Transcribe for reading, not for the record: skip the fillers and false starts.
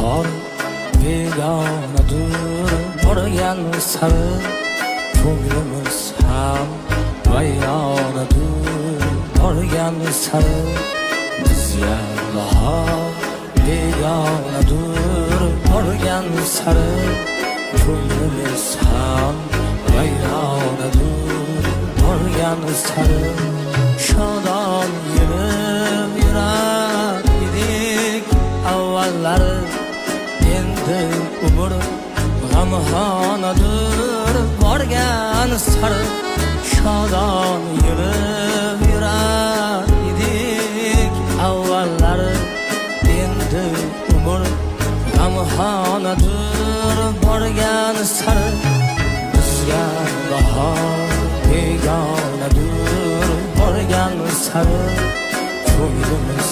bahor begonadir borgan sari ko'nglimiz ham vayronadir borgan sari bizga bahor begonadir borgan sari ko'nglimiz ham vayronadir borgan sari shodon yurib yurar edik avvallari endi umr g'amxonadir borgan sari shodon yurib yurar edik avvallari endi umr g'amxonadir borgan sari bizga bahor begonadir borgan sari ko'nglimiz